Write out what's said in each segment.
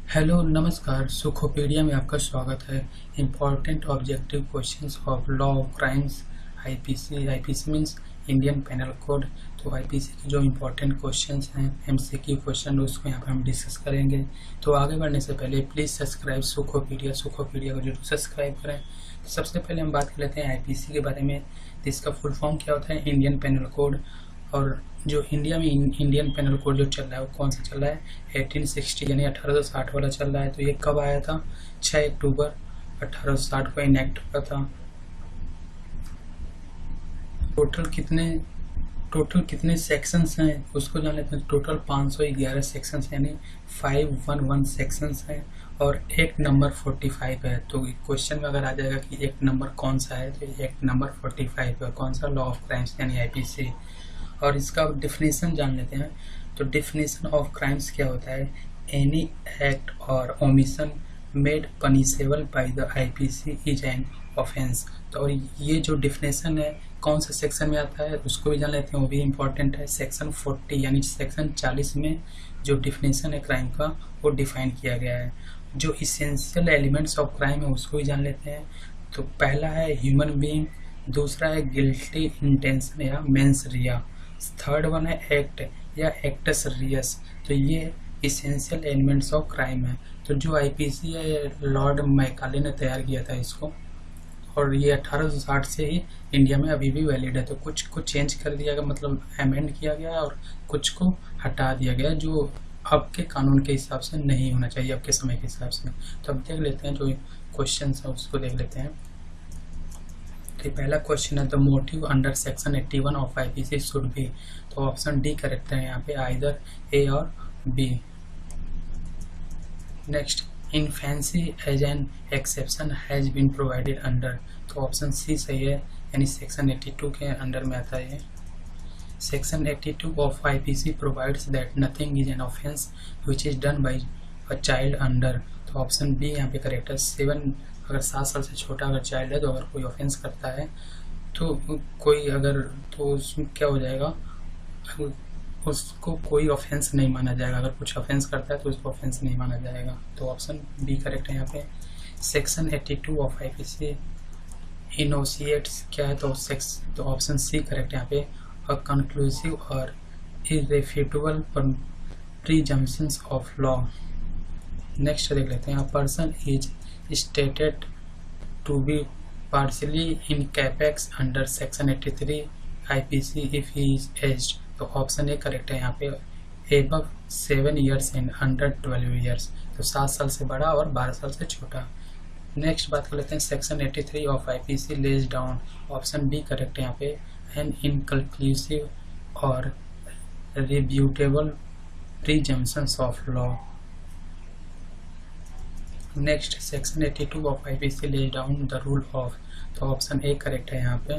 Hello नमस्कार। सुखोपीडिया में आपका स्वागत है। Important objective questions of law of crimes IPC means Indian penal code. तो आईपीसी के जो इम्पोर्टेंट क्वेश्चंस हैं एमसीक्यू क्वेश्चन उसको यहाँ पर हम डिस्कस करेंगे। तो आगे बढ़ने से पहले प्लीज़ सब्सक्राइब सुखोपीडिया को जरूर सब्सक्राइब करें। तो सबसे पहले हम बात कर लेते हैं आईपीसी के बारे में। तो इसका फुल फॉर्म क्या होता है? Indian penal code. और जो इंडिया में इंडियन पेनल कोड जो चल रहा है वो कौन सा चल रहा है? 1860 यानी 1860 वाला चल रहा है। तो ये कब आया था? 6 अक्टूबर 1860 को इनेक्ट हुआ था। टोटल कितने सेक्शंस हैं उसको जान लेते हैं। टोटल 511 सेक्शंस यानी 511 सेक्शंस हैं और एक्ट नंबर 45 है। तो क्वेश्चन में अगर आ जाएगा कि एक्ट नंबर कौन सा है, तो एक्ट नंबर 45 है। कौन सा? लॉ ऑफ क्राइम्स यानी आईपीसी। और इसका डेफिनेशन जान लेते हैं। तो डेफिनेशन ऑफ क्राइम्स क्या होता है? एनी एक्ट और omission made punishable by the IPC is an offence. तो ये जो डेफिनेशन है कौन सा सेक्शन में आता है उसको भी जान लेते हैं, वो भी इम्पोर्टेंट है। सेक्शन 40 यानी सेक्शन 40 में जो डेफिनेशन है क्राइम का वो डिफाइन किया गया है। जो इसेंशियल एलिमेंट्स ऑफ क्राइम है उसको भी जान लेते हैं। तो पहला है ह्यूमन बीइंग, दूसरा है गिल्टी इंटेंशन या मेंस रिया, थर्ड वन है एक्ट या एक्टस रियस। तो ये इसेंशियल एलिमेंट्स ऑफ क्राइम है। तो जो आईपीसी है लॉर्ड मैकाले ने तैयार किया था इसको, और ये 1860 से ही इंडिया में अभी भी वैलिड है। तो कुछ को चेंज कर दिया गया, मतलब अमेंड किया गया, और कुछ को हटा दिया गया जो अब के कानून के हिसाब से नहीं होना चाहिए, अब के समय के हिसाब से। तो अब देख लेते हैं जो क्वेश्चन है उसको देख लेते हैं। तो पहला क्वेश्चन है the motive under section 81 of IPC should be. तो ऑप्शन डी करेक्ट है यहाँ पे, आइदर ए और B. Next, infancy as an exception has been provided under. तो ऑप्शन सी सही है, यानी सेक्शन 82 के अंडर में आता है। Section 82 of IPC provides that nothing is an offence which is done by a child under. तो ऑप्शन बी यहाँ पे करेक्ट है। 7 अगर 7 साल से छोटा अगर चाइल्ड है तो अगर कोई ऑफेंस करता है तो कोई अगर तो उसमें क्या हो जाएगा, उसको कोई ऑफेंस नहीं माना जाएगा। अगर कुछ ऑफेंस करता है तो उसको ऑफेंस नहीं माना जाएगा। तो ऑप्शन बी करेक्ट है यहाँ पे। सेक्शन 82 ऑफ आईपीसी इनोशिएट्स क्या है? तो ऑप्शन सी करेक्ट है यहाँ पे, अ कंक्लूसिव और इररेफ्यूटेबल प्रीजम्पशंस ऑफ लॉ। नेक्स्ट देख लेते हैं, a person is stated to be partially incapable under section 83 IPC if he is aged। तो ऑप्शन ए करेक्ट है यहाँ पे, above 7 years and under 12 years। तो 7 साल से बड़ा और 12 साल से छोटा। नेक्स्ट बात कर लेते हैं, section 83 of IPC lays down. Option B correct है यहाँ पे, एन इनकंक्लूसिव और rebuttable presumptions of law. Next, section 82 of IPC lays down the rule of. तो ऑप्शन ए करेक्ट है यहाँ पे।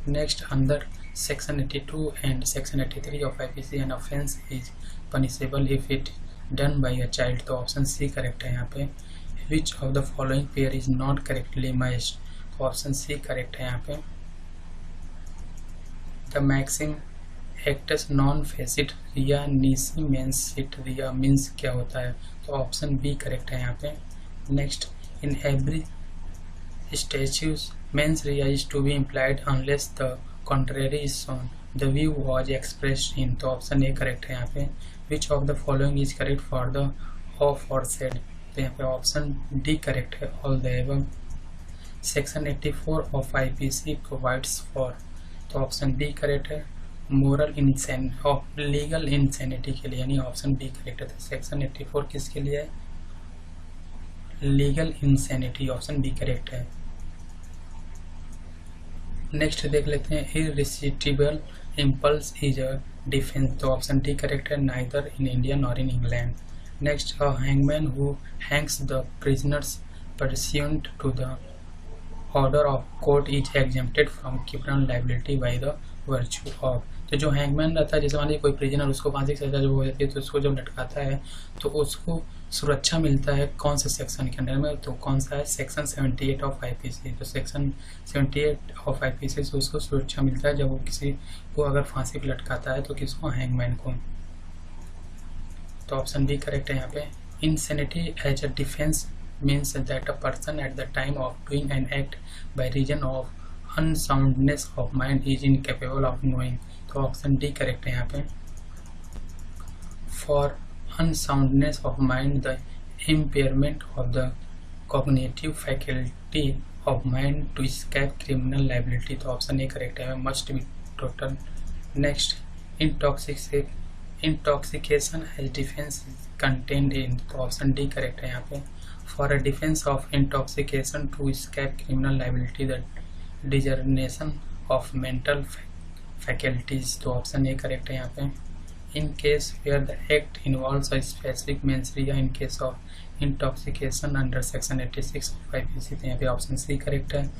Next, under section 82 and section 83 of IPC an offence is punishable if it done by a child. तो option C correct है यहाँ पे। Which of the following pair is not correctly matched. तो option C correct है यहाँ पे। The maxim actus non facit reum nisi mens sit rea means क्या होता है? तो ऑप्शन बी करेक्ट है यहाँ पे। Next, in every statute, mens rea is to be implied unless the contrary is shown. The view was expressed in। तो option A correct है यहाँ पे। Which of the following is correct for the aforesaid? तो यहाँ पे option D correct है, all the above। Section 84 of IPC provides for। तो option D correct है, मोरल लीगल इंसैनिटी के लिए, यानी ऑप्शन बी करेक्ट है। तो सेक्शन 84 किसके लिए है? Legal insanity. Option B correct है। नेक्स्ट देख लेते हैं, irresistible impulse is a defence. तो ऑप्शन डी करेक्ट है, neither in India nor in England. Next, a hangman who hangs the prisoners pursuant to the order of court is exempted from criminal liability by the virtue of. तो जो hangman रहता है, जैसे मान लीजिए कोई prisoner, उसको फांसी की सजा जब हो जाती है तो उसको जब लटकाता है तो उसको सुरक्षा मिलता है कौन से सेक्शन के अंडर में? तो कौन सा है? Section 78 of IPC. तो सेक्शन 78 ऑफ आईपीसी से उसको सुरक्षा मिलता है जब वो किसी को अगर फांसी पर लटकाता है तो किसको? हैंगमैन को। तो ऑप्शन बी करेक्ट है यहाँ पे, Insanity as a defense means that a person at the time of doing an act by reason of unsoundness of mind is incapable of knowing. तो ऑप्शन डी करेक्ट है यहाँ पे. For unsoundness of mind, the impairment of the cognitive faculty of mind to escape criminal liability. तो option A correct है. Must be total. Next, intoxication as defense contained in. तो option D correct है यहाँ पे. For a defense of intoxication to escape criminal liability, the degeneration of mental faculties. तो option A correct है यहाँ पे. In case where the act involves a specific mens rea in case of intoxication under section 86 of IPC. तो यहाँ पे option C correct है.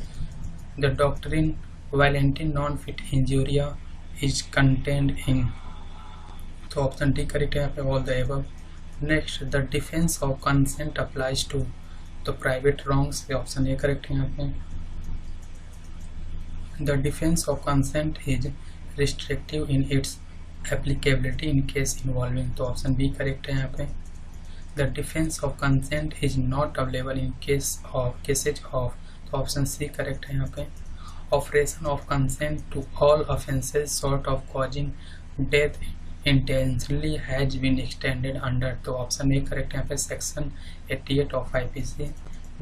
The doctrine Valentin non fit injuria is contained in. तो option D correct है यहाँ पे. All the above. Next, the defense of consent applies to the private wrongs. Option A correct है यहाँ पे. The defense of consent is restrictive in its applicability in case involving. तो option B correct है यहाँ पे. The defense of consent is not available in cases of. तो option C correct है यहाँ पे. Operation of consent to all offences short of causing death intentionally has been extended under. तो option A correct है यहाँ पे. Section 88 of IPC.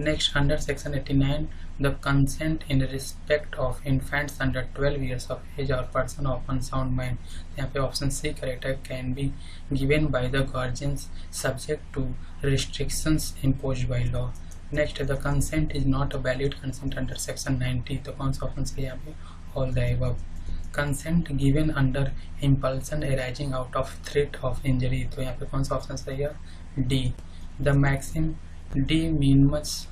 Next, under section 89, the consent in respect of infants under 12 years of age or person of unsound mind. यहाँ पे option C correct है. Can be given by the guardians subject to restrictions imposed by law. Next, the consent is not a valid consent under section 90. तो कौन सा option सही है यहाँ पे? All the above. Consent given under impulsion arising out of threat of injury. तो यहाँ पे कौन सा ऑप्शन सही है? D. The maxim D minimus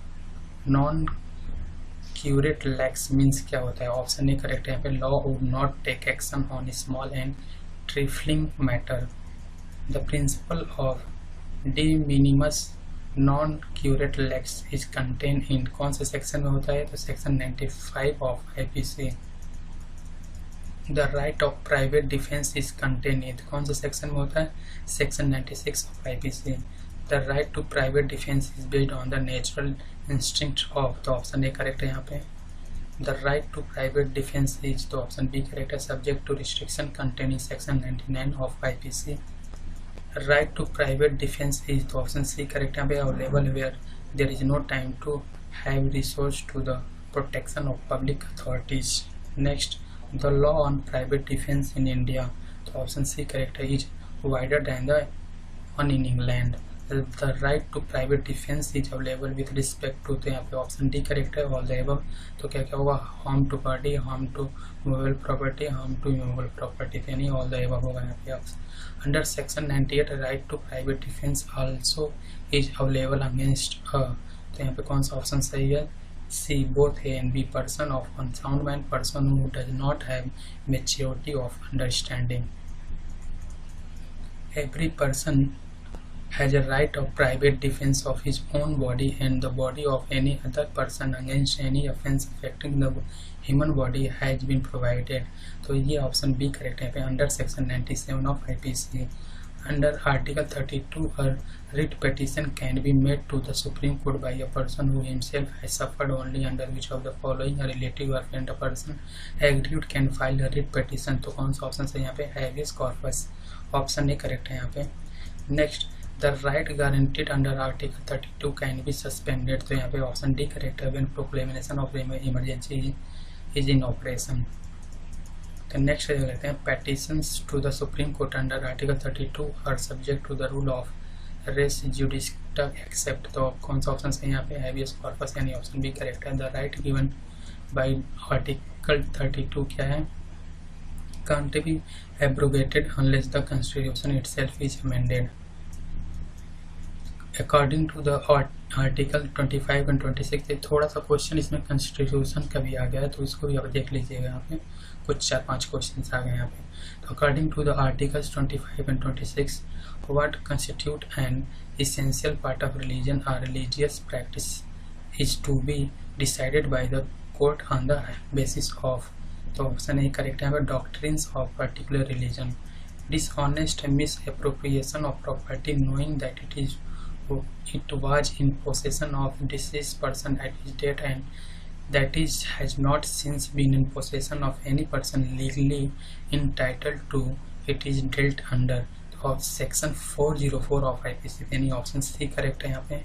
non curate lax means क्या होता है? ऑप्शन ए करेक्ट है यहाँ पे. Law would not take action on small and trifling matter. The principle of D minimus non curate lax is contained in. कौन से section में होता है? तो section 95 of IPC. The right of private defense is contained in. कौन से section में होता है? Section 96 of IPC. The right to private defense is based on the natural instinct of. तो ऑप्शन ए करेक्ट है यहाँ पे. The right to private defense is. तो ऑप्शन बी करेक्ट है. Subject to restriction contained in section 99 of IPC. Right to private defense is. तो option C correct है यहाँ पे. Available where there is no time to have recourse to the protection of public authorities. Next, the law on private defense in India. तो option C correct है. Is wider than the one in England. The right to private defense is available with respect to. तो यहाँ पे option D correct है. All the above. तो क्या क्या होगा? harm to party, harm to movable property, harm to immovable property. तो यानी all the above होगा यहाँ पे. Under section 98, right to private defense also is available against. तो यहाँ पे कौन सा ऑप्शन सही है? C. Both A and B. Person of unsound mind, person who does not have maturity of understanding. Every person has a right of private defense of his own body and the body of any other person against any offense affecting the human body has been provided. तो ये option B correct है. Under section 97 of IPC. Under Article 32, a writ petition can be made to the Supreme Court by a person who himself has suffered only under which of the following a relative or friend of person aggrieved can file a writ petition. तो कौन सा option है यहाँ पे? habeas corpus. Option A correct है यहाँ पे. Next, the right guaranteed under Article 32 can be suspended. तो यहाँ पे ऑप्शन डी करेक्ट है. when proclamation of emergency is in operation. तो नेक्स्ट लेते हैं. petitions to the Supreme Court under Article 32 are subject to the rule of res judicata except. तो कौन सा ऑप्शन है यहाँ पे? habeas corpus यानी ऑप्शन बी करेक्ट है. the right given by Article 32 क्या है? can't be abrogated unless the Constitution itself is amended. According to the Article 25 and 26. थोड़ा सा क्वेश्चन इसमें कॉन्स्टिट्यूशन का भी आ गया है तो इसको भी आप देख लीजिएगा. यहाँ पे कुछ 4-5 क्वेश्चन आ गए यहाँ पे. तो according to the articles 25 and 26, what constitute an essential part of religion or religious practice is to be decided by the court on the basis of. तो ऑप्शन ए करेक्ट है. doctrines of particular religion. Dishonest misappropriation of property knowing that it is it was in possession of deceased person at his death and that is has not since been in possession of any person legally entitled to it is dealt under of section 404 of IPC। यानी option C correct है यहाँ पे।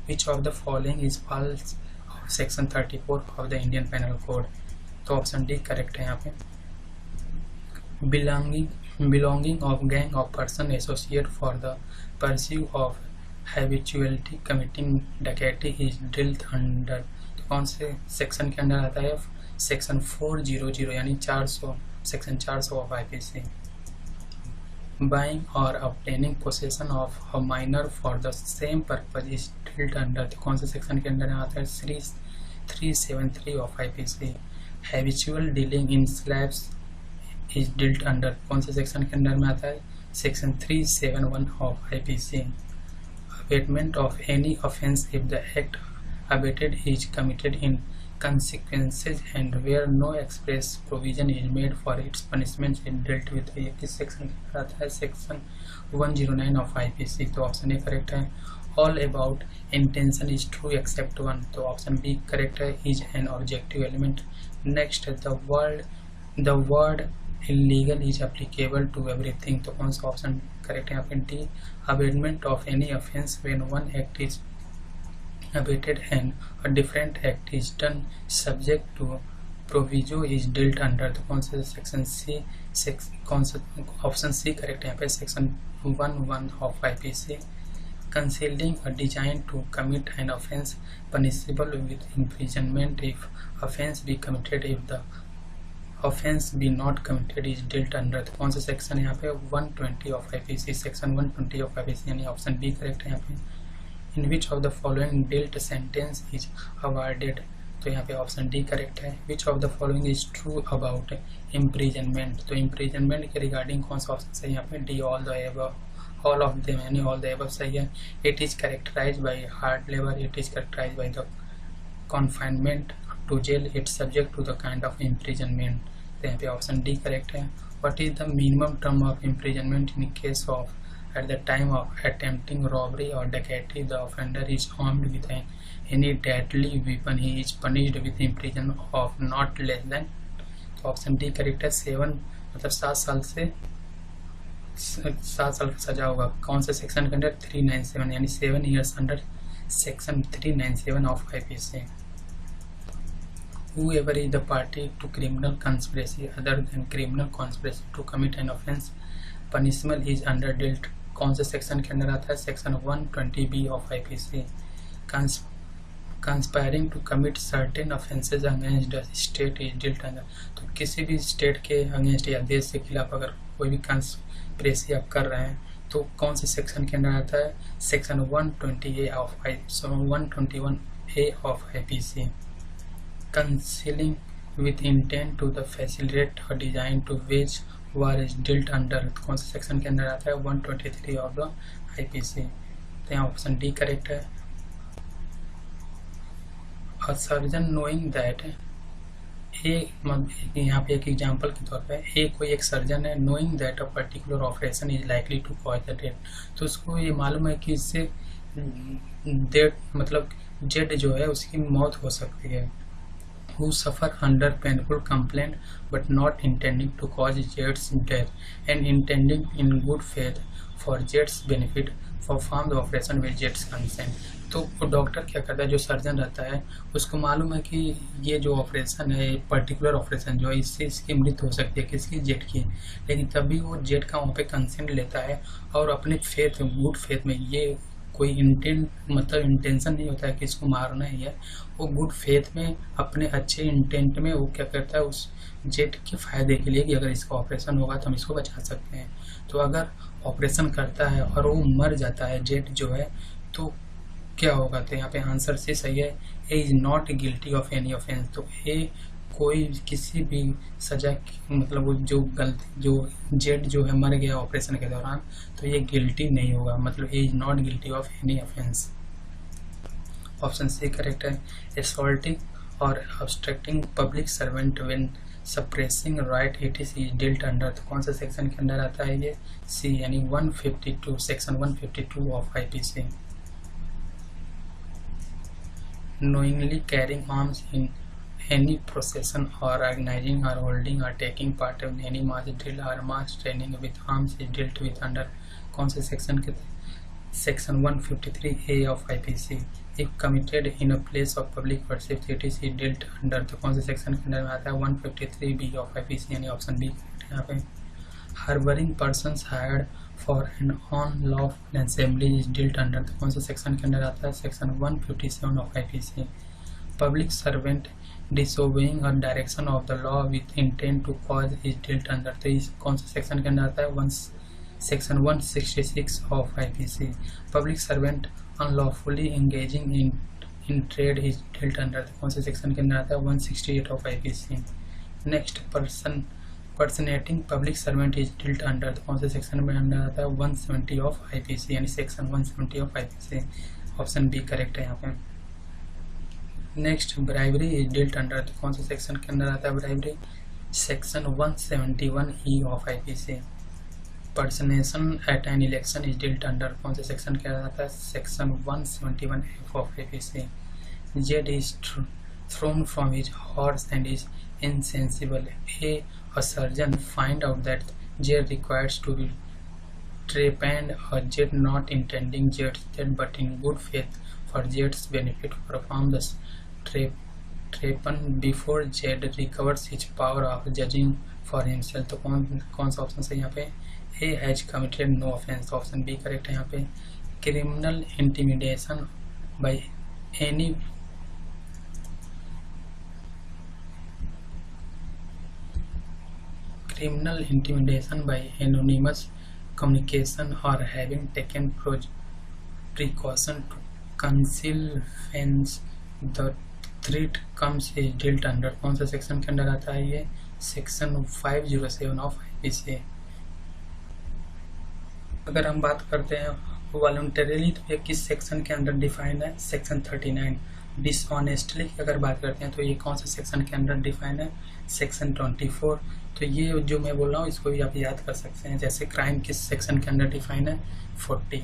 Which of the following is false of section 34 ऑफ the Indian penal code, तो option D correct है यहाँ पे। belonging of gang of person associate for the pursuit of habituality committing डकैती is dealt under, तो कौन से सेक्शन के अंदर आता है? सेक्शन 400 यानी 400, section 400 of IPC। buying or obtaining possession of a minor for the same purpose is dealt under, तो कौन से सेक्शन के अंदर आता है? 373 of IPC। habitual dealing in slabs is dealt under, कौन से सेक्शन के अंदर में आता है? Section 371 of IPC। abatement of any offence if the act abated is committed in consequences and where no express provision is made for its punishment is dealt with, ये किस section के अंदर आता है? सेक्शन 109 ऑफ IPC, तो option A correct है। all about intention is true except one, तो option B correct है, is an objective element। next the word illegal is applicable to everything, तो कौन सा ऑप्शन करेक्ट है यहाँ पे? D. abatement of any offence when one act is abated and a different act is done subject to proviso is dealt under, तो कौन सा section C, कौन सा ऑप्शन सी करेक्ट है यहाँ पे? Section 11 of IPC। concealing a design to commit an offence punishable with imprisonment if offence be committed if the offence be not committed is dealt under, तो कौन सा section है यहाँ पे? 120 of IPC, section 120 of IPC, यानी option B correct है यहाँ पे। in which of the following dealt sentence is awarded, तो यहाँ पे ऑप्शन डी करेक्ट है। which of the following is true about imprisonment, तो imprisonment के रिगार्डिंग कौन सा ऑप्शन सही है यहाँ पे? डी। all of them यानी all the above सही है। it is characterized by hard labor, it is characterized by the confinement to jail, it's subject to the kind of imprisonment, तो यहाँ पे ऑप्शन डी करेक्ट है। what is the minimum term of imprisonment in case of at the time of attempting robbery or डकैती the offender is armed with any deadly weapon, he is punished with imprisonment of not less than, तो option D correct है। 7 मतलब 7 साल से 7 साल का सजा होगा, कौन से सेक्शन के अंदर? 397 यानी 7 years under section 397 of IPC। whoever is the party to criminal conspiracy other than criminal conspiracy to commit an offence punishable is under dealt, कौन से सेक्शन के अंदर आता है? Section 120B of IPC। conspiring to commit certain offences against the state is dealt under, तो किसी भी state के अगेंस्ट या देश के खिलाफ अगर कोई भी कंस्पिरेसी आप कर रहे हैं तो कौन से सेक्शन के अंदर आता है? Section 121A of IPC। concealing with intent to the facilitate or design to wage war is dealt under, कौन से सेक्शन के अंदर आता है? 123 ऑफ द IPC, तो यहाँ ऑप्शन डी करेक्ट है। a surgeon knowing that यहाँ पे एक एग्जांपल के तौर पे कोई एक सर्जन है knowing that a particular operation is likely to cause the death, तो उसको ये मालूम है कि इससे डेथ मतलब जेड जो है उसकी मौत हो सकती है। who suffer under painful complaint but not intending to cause Jed's death and intending in good faith for Jed's benefit perform the operation with Jed's consent, तो डॉक्टर क्या करता है? जो सर्जन रहता है उसको मालूम है कि ये जो ऑपरेशन है पर्टिकुलर ऑपरेशन जो है इससे इसकी मृत्यु हो सकती है, किसकी? जेड की, लेकिन तभी वो जेड का वहाँ पे कंसेंट लेता है और अपने फेथ गुड फेथ में, ये कोई मतलब इंटेंशन नहीं होता है कि इसको मारना ही है, वो गुड फेथ में अपने अच्छे इंटेंट में वो क्या करता है उस जेट के फायदे के लिए कि अगर इसका ऑपरेशन होगा तो हम इसको बचा सकते हैं। तो अगर ऑपरेशन करता है और वो मर जाता है जेट जो है तो क्या होगा? तो यहाँ पे आंसर से सही है, A is not guilty of any offence, तो ए कोई किसी भी सजा मतलब वो जो गलती जो जेड जो है मर गया ऑपरेशन के दौरान तो ये गिल्टी नहीं होगा, मतलब A is not guilty of any offence. Option C correct है। असॉल्टिंग और obstructing public servant when suppressing riot it is dealt under, तो कौन सा सेक्शन के अंदर आता है? ये सी यानी 152 section 152 of IPC। knowingly carrying arms in any procession or organizing or holding or taking part in any mass drill or mass training with arms is dealt with under कौन से सेक्शन के section 153A of IPC. if committed in a place of public worship it is dealt under तो कौन से section के अंदर में आता है 153B of IPC यानी ऑप्शन बी यहाँ पे. Harboring persons hired for an unlawful assembly is dealt under तो कौन से सेक्शन के अंदर आता है section 157 of IPC. Public servant disobeying a direction of the law with intent to cause is dealt under तो इस कौन से सेक्शन के अंदर आता है section 166 of IPC. Public servant unlawfully engaging in trade is dealt under तो कौन से सेक्शन के अंदर आता है 168 of IPC. Next personating public servant is dealt under तो कौन से सेक्शन में अंदर आता है 170 of IPC यानी section 170 of IPC. Option B correct है यहाँ पे. Next bribery is dealt under तो कौन से सेक्शन के अंदर आता है bribery section 171E of IPC. Personation at an election is dealt under कौन से सेक्शन के अंदर आता है section 171F of IPC. Jed is thrown from his horse and is insensible. A surgeon find out that Jed requires to be trepanned or Jed not intending Jed's death but in good faith for Jed's benefit perform the trepan before Jed recovers his power of judging for himself तो कौन सा option है यहाँ पे A has committed no offense. Option B correct है यहाँ पे. Criminal intimidation by any criminal intimidation by anonymous communication or having taken precaution to conceal offense the threat comes is dealt under कौन सा section के अंदर आता है ये सेक्शन 507 ऑफ IPC. अगर हम बात करते हैं वॉलंटरीली तो ये किस सेक्शन के अंदर डिफाइन है सेक्शन 39. डिसऑनेस्टली की अगर बात करते हैं तो ये कौन से सेक्शन के अंदर डिफाइन है सेक्शन 24. तो ये जो मैं बोल रहा हूँ इसको भी आप याद कर सकते हैं. जैसे क्राइम किस सेक्शन के अंदर डिफाइन है 40.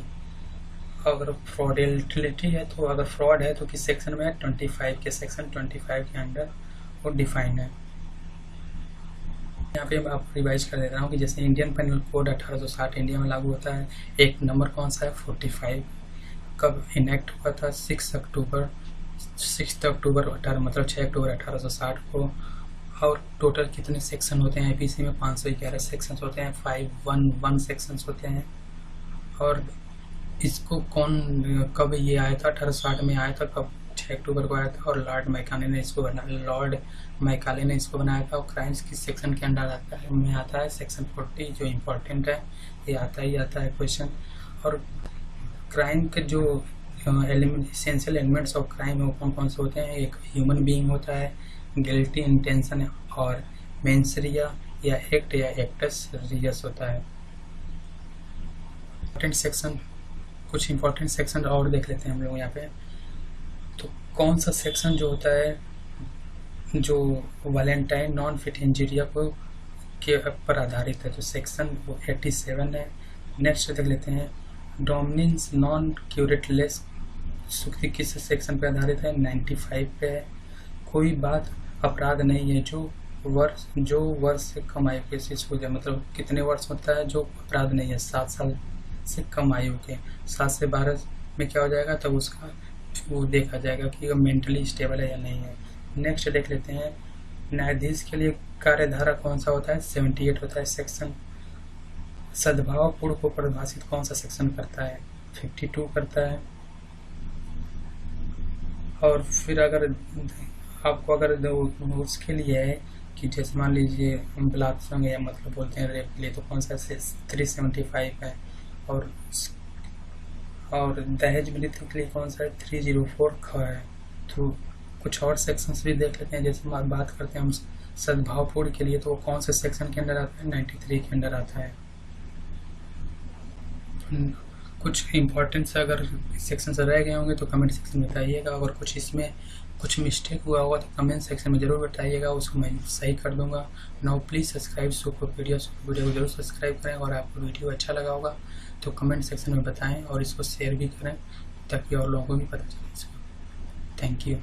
अगर फ्रॉडलिटी है तो अगर फ्रॉड है तो किस सेक्शन में है 25 के सेक्शन 25 के अंदर वो डिफाइन है. यहाँ पे मैं आपको रिवाइज कर देता हूँ कि जैसे इंडियन पेनल कोड 1860 इंडिया में लागू होता है. एक नंबर कौन सा है 45. कब इनेक्ट हुआ था 6 अक्टूबर 18 मतलब 6 अक्टूबर 1860 को. और टोटल कितने सेक्शन होते हैं IPC में 511 सेक्शंस होते हैं. 511 सेक्शंस होते हैं. और इसको कब ये आया था 1860 में आया था कब 6 अक्टूबर को आया था. और लॉर्ड मैकाले ने इसको बनाया था. और क्राइम्स किस सेक्शन के अंडर आता है में आता है सेक्शन 40 जो इम्पोर्टेंट है. ये आता है क्वेश्चन. और क्राइम के जो एसेंशियल एलिमेंट्स ऑफ क्राइम वो कौन कौन से होते हैं. एक ह्यूमन बीइंग होता है, गिल्टी इंटेंशन और मेंसरिया या एक्ट या एक्टस रियस होता है. इम्पोर्टेंट सेक्शन कुछ इम्पोर्टेंट सेक्शन और देख लेते हैं हम लोग यहाँ पे. तो कौन सा सेक्शन जो होता है जो वैलेंटाइन नॉन फिट इंजीरिया को के पर आधारित है तो सेक्शन 87 है. नेक्स्ट देख लेते हैं डोमिनेंस नॉन क्यूरेटलेस सुक्ति किस सेक्शन पे आधारित है 95 पे है. कोई बात अपराध नहीं है जो वर्ष से कम आयु के शिशु है. मतलब कितने वर्ष होता है जो अपराध नहीं है 7 साल से कम आयु के. 7 से 12 में क्या हो जाएगा तब उसका वो देखा जाएगा कि मेंटली स्टेबल है या नहीं है. नेक्स्ट देख लेते हैं न्यायाधीश के लिए कार्यधारा कौन सा होता है 78 होता है सेक्शन. सद्भावपूर्ण को परिभाषित कौन सा सेक्शन करता है 52 करता है. और फिर अगर आपको अगर उसके लिए है कि जैसे मान लीजिए बलात्संग या मतलब बोलते हैं रेप के लिए तो कौन सा 375 है. और दहेज मृत्यु के लिए कौन सा है 304 ख है. तो कुछ और सेक्शंस भी देख लेते हैं. जैसे हम बात करते हैं हम सद्भावपूर्ण के लिए तो कौन से सेक्शन के अंदर आता है 93 के अंदर आता है. कुछ इम्पोर्टेंट से अगर सेक्शन से रह गए होंगे तो कमेंट सेक्शन में बताइएगा. अगर कुछ इसमें कुछ मिस्टेक हुआ होगा तो कमेंट सेक्शन में ज़रूर बताइएगा, उसको मैं सही कर दूंगा. नाउ प्लीज़ सब्सक्राइब वीडियो को जरूर सब्सक्राइब करें. और आपको वीडियो अच्छा लगा होगा तो कमेंट सेक्शन में बताएं और इसको शेयर भी करें ताकि और लोगों को भी पता चले इसको. Thank you.